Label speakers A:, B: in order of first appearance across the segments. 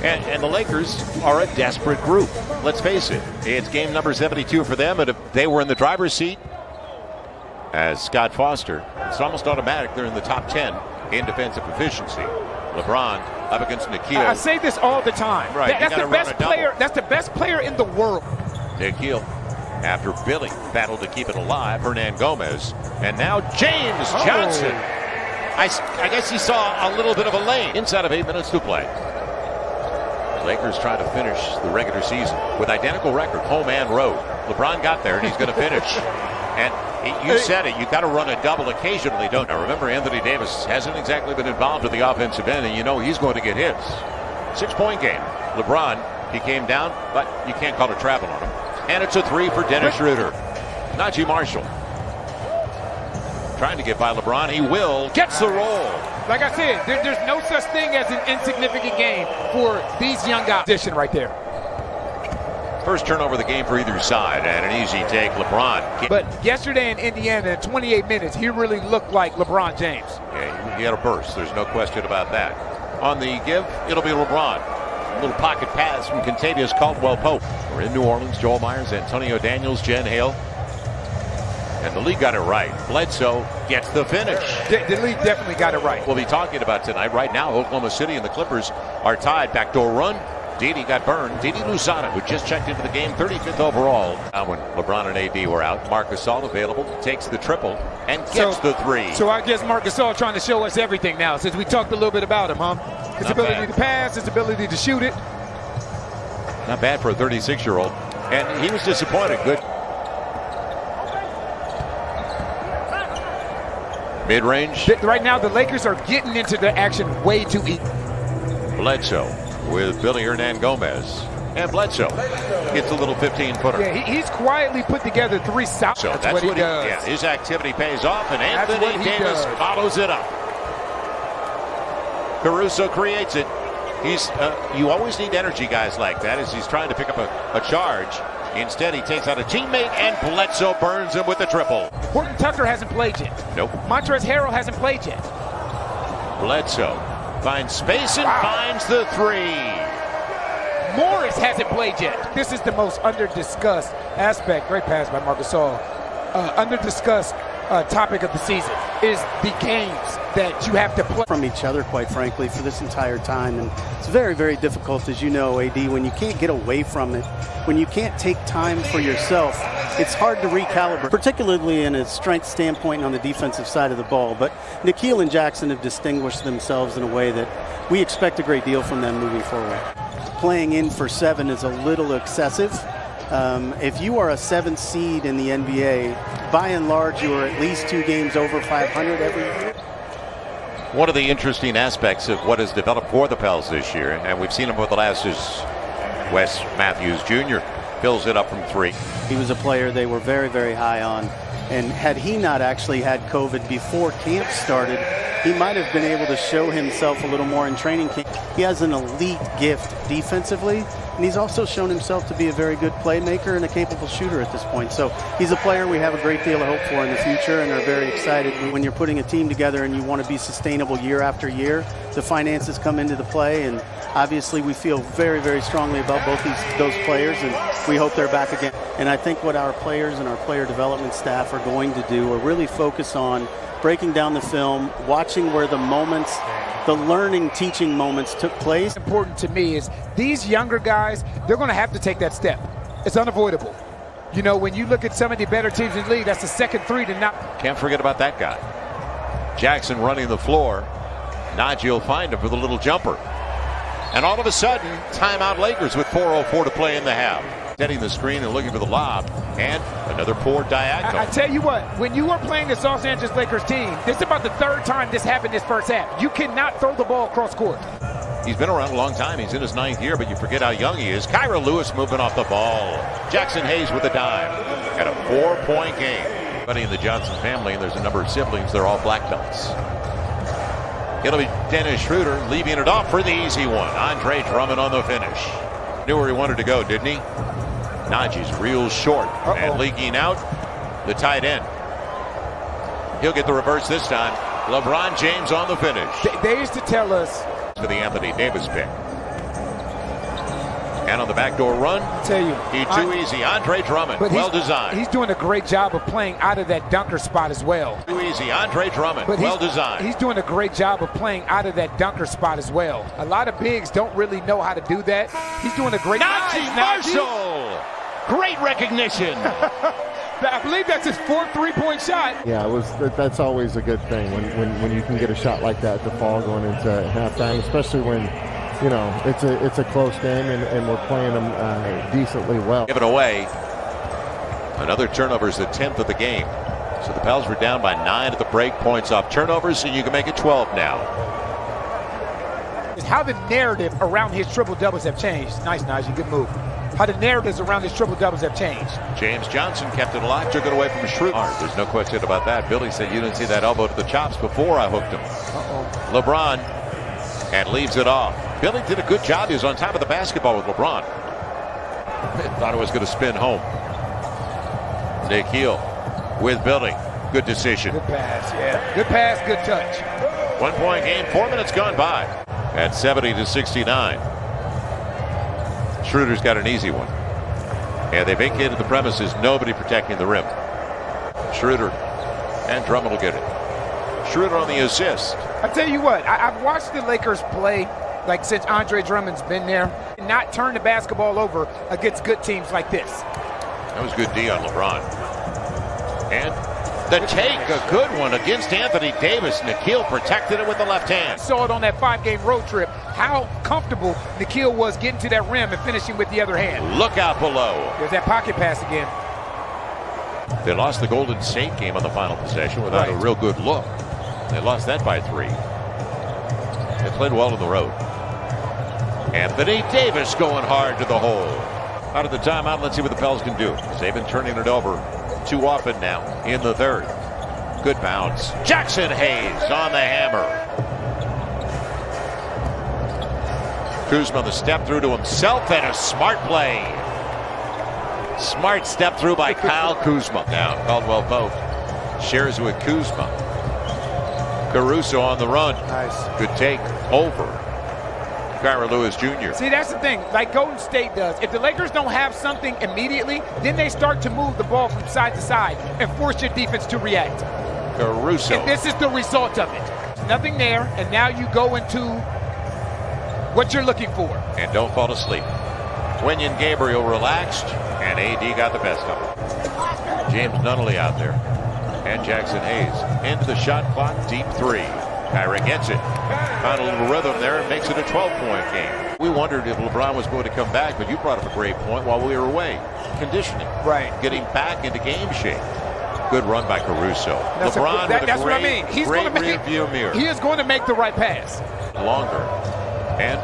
A: And the Lakers are a desperate group. Let's face it. It's game number 72 for them, and if they were in the driver's seat as Scott Foster, it's almost automatic they're in the top 10 in defensive efficiency. LeBron up against Nikhil.
B: I say this all the time.
A: Right,
B: That's the best player. That's the best player in the world.
A: Nikhil, after Billy battled to keep it alive, Hernan Gomez, and now James Johnson. I guess he saw a little bit of a lane inside of 8 minutes to play. Lakers try to finish the regular season with identical record, home and road. LeBron got there, and he's going to finish. And you said it, you got to run a double occasionally, don't you? Remember, Anthony Davis hasn't exactly been involved at the offensive end, and you know he's going to get his. 6-point game. LeBron, he came down, but you can't call it travel on him. And it's a 3 for Dennis Schroeder. Najee Marshall trying to get by LeBron. He will. Gets the roll.
B: Like I said, there's no such thing as an insignificant game for these young guys. Position right there.
A: First turnover of the game for either side, and an easy take, LeBron.
B: But yesterday in Indiana, in 28 minutes, he really looked like LeBron James.
A: Yeah, he had a burst. There's no question about that. On the give, it'll be LeBron. A little pocket pass from Contavious Caldwell-Pope. We're in New Orleans. Joel Myers, Antonio Daniels, Jen Hale. And the league got it right. Bledsoe gets the finish.
B: The league definitely got it right.
A: We'll be talking about tonight. Right now, Oklahoma City and the Clippers are tied. Backdoor run. Didi got burned. Didi Luzana, who just checked into the game, 35th overall. Now when LeBron and AD were out, Marc Gasol available, takes the triple, and gets the 3.
B: So I guess Marc Gasol trying to show us everything now, since we talked a little bit about him, huh? His ability to pass, his ability to shoot it.
A: Not bad for a 36-year-old. And he was disappointed. Good. Mid-range.
B: Right now, the Lakers are getting into the action way too easy.
A: Bledsoe with Billy Hernan Gomez. And Bledsoe gets a little 15-footer.
B: Yeah, he's quietly put together 3 stops.
A: So that's what he does. Yeah, his activity pays off, and Anthony Davis follows it up. Caruso creates it. You always need energy guys like that as he's trying to pick up a charge. Instead, he takes out a teammate, and Bledsoe burns him with the triple.
B: Horton Tucker hasn't played yet.
A: Nope.
B: Montrezl Harrell hasn't played yet.
A: Bledsoe finds space and finds the 3.
B: Morris hasn't played yet. This is the most under-discussed aspect. Great pass by Marc Gasol. Under-discussed topic of the season is the games that you have to play
C: from each other, quite frankly, for this entire time. And it's very, very difficult, as you know, AD, when you can't get away from it, when you can't take time for yourself, it's hard to recalibrate, particularly in a strength standpoint on the defensive side of the ball. But Nikhil and Jackson have distinguished themselves in a way that we expect a great deal from them moving forward. Playing in for 7 is a little excessive. If you are a 7th seed in the NBA, by and large, you are at least 2 games over 500 every year.
A: One of the interesting aspects of what has developed for the Pels this year, and we've seen him over the last, is Wes Matthews Jr. fills it up from 3.
C: He was a player they were very, very high on. And had he not actually had COVID before camp started, he might have been able to show himself a little more in training camp. He has an elite gift defensively, and he's also shown himself to be a very good playmaker and a capable shooter at this point. So he's a player we have a great deal of hope for in the future and are very excited. When you're putting a team together and you want to be sustainable year after year, the finances come into the play, and obviously we feel very, very strongly about both those players, and we hope they're back again. And I think what our players and our player development staff are going to do are really focus on breaking down the film, watching where the moments, the learning, teaching moments took place.
B: Important to me is these younger guys, they're going to have to take that step. It's unavoidable. You know, when you look at some of the better teams in the league, that's the second 3 to not.
A: Can't forget about that guy. Jackson running the floor. Najee will find him for the little jumper. And all of a sudden, timeout Lakers with 4:04 to play in the half. Setting the screen and looking for the lob, and another poor diagonal.
B: I tell you what, when you are playing this Los Angeles Lakers team, this is about the 3rd time this happened this first half. You cannot throw the ball across court.
A: He's been around a long time. He's in his 9th year, but you forget how young he is. Kyra Lewis moving off the ball. Jackson Hayes with a dime. Got a 4-point game. Everybody in the Johnson family, and there's a number of siblings, they're all black belts. It'll be Dennis Schroeder leaving it off for the easy one. Andre Drummond on the finish. Knew where he wanted to go, didn't he? Najee's real short and leaking out. The tight end. He'll get the reverse this time. LeBron James on the finish.
B: They used to tell us
A: for the Anthony Davis pick. And on the backdoor run,
B: I'll tell you,
A: he too easy. Andre Drummond, well designed.
B: He's doing a great job of playing out of that dunker spot as well.
A: Too easy. Andre Drummond, well designed.
B: He's doing a great job of playing out of that dunker spot as well. A lot of bigs don't really know how to do that. He's doing a great job.
A: Najee Marshall, great recognition.
B: I believe that's his fourth three-point shot.
D: Yeah, that's always a good thing when you can get a shot like that to fall going into halftime, especially when, you know, it's a close game and we're playing them decently well.
A: Given away. Another turnover is the 10th of the game. So the Pels were down by 9 at the break. Points off turnovers, so you can make it 12 now.
B: How the narrative around his triple-doubles have changed. Nice, Najee, good move. How the narratives around his triple-doubles have changed.
A: James Johnson kept it alive, took it away from Schroeder. There's no question about that. Billy said you didn't see that elbow to the chops before I hooked him. LeBron, and leaves it off. Billy did a good job. He was on top of the basketball with LeBron. Thought it was going to spin home. Nikhil with Billy. Good decision.
B: Good pass, yeah. Good pass, good touch.
A: 1 point game, 4 minutes gone by. At 70-69. Schroeder's got an easy one. And they vacated the premises, nobody protecting the rim. Schroeder and Drummond will get it. Schroeder on the assist.
B: I tell you what, I've watched the Lakers play like since Andre Drummond's been there, and not turn the basketball over against good teams like this.
A: That was good D on LeBron. And the take, a good one against Anthony Davis. Nikhil protected it with the left hand.
B: Saw it on that 5-game road trip, how comfortable Nikhil was getting to that rim and finishing with the other hand.
A: Look out below.
B: There's that pocket pass again.
A: They lost the Golden State game on the final possession without a real good look. They lost that by 3. They played well on the road. Anthony Davis going hard to the hole. Out of the timeout, let's see what the Pels can do. They've been turning it over too often now in the third. Good bounce. Jackson Hayes on the hammer. Kuzma the step through to himself and a smart play. Smart step through by Kyle Kuzma. Now Caldwell Pope shares with Kuzma. Caruso on the run.
B: Nice.
A: Good take over Kyra Lewis Jr.
B: See, that's the thing, like Golden State does. If the Lakers don't have something immediately, then they start to move the ball from side to side and force your defense to react.
A: Caruso.
B: And this is the result of it. Nothing there, and now you go into what you're looking for.
A: And don't fall asleep. Wenyen Gabriel relaxed, and AD got the best of him. James Nunnally out there. And Jackson Hayes into the shot clock, deep 3. Kyra gets it. Found a little rhythm there and makes it a 12-point game. We wondered if LeBron was going to come back, but you brought up a great point while we were away. Conditioning.
B: Right.
A: Getting back into game shape. Good run by Caruso.
B: That's
A: LeBron with a
B: that's
A: great,
B: what I mean. He's
A: great
B: going to make,
A: rear-view mirror.
B: He is going to make the right pass.
A: Longer. And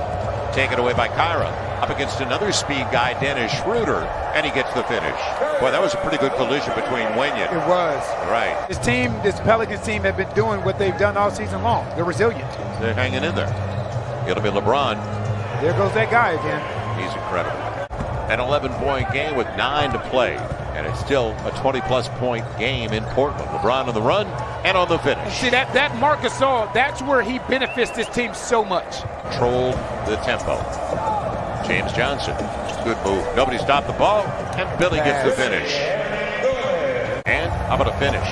A: taken away by Kyra. Up against another speed guy, Dennis Schroeder, and he gets the finish. Boy, that was a pretty good collision between Wenyen.
B: It was.
A: Right.
B: This Pelicans team have been doing what they've done all season long. They're resilient.
A: They're hanging in there. It'll be LeBron.
B: There goes that guy again.
A: He's incredible. An 11-point game with 9 to play. And it's still a 20-plus point game in Portland. LeBron on the run and on the finish.
B: See, that Marc Gasol, that's where he benefits this team so much.
A: Controlled the tempo. James Johnson, good move. Nobody stopped the ball, and Billy gets the finish. And how about a finish?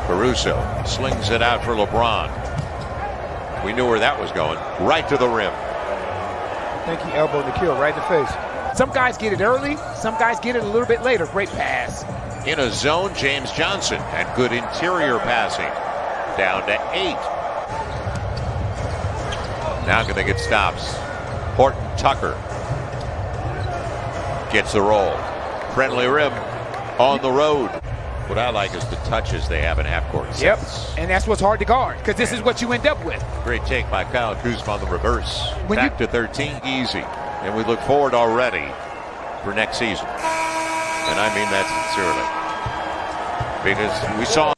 A: Caruso slings it out for LeBron. We knew where that was going. Right to the rim.
B: I think he elbowed Nikhil right in the face. Some guys get it early, some guys get it a little bit later. Great pass.
A: In a zone, James Johnson, and good interior passing. Down to 8. Now can they get stops? Horton Tucker gets the roll. Friendly rim on the road. What I like is the touches they have in half-court sets.
B: Yep, and that's what's hard to guard, because this is what you end up with.
A: Great take by Kyle Kuzma on the reverse.
B: When
A: Back to 13, easy. And we look forward already for next season. And I mean that sincerely. Because we saw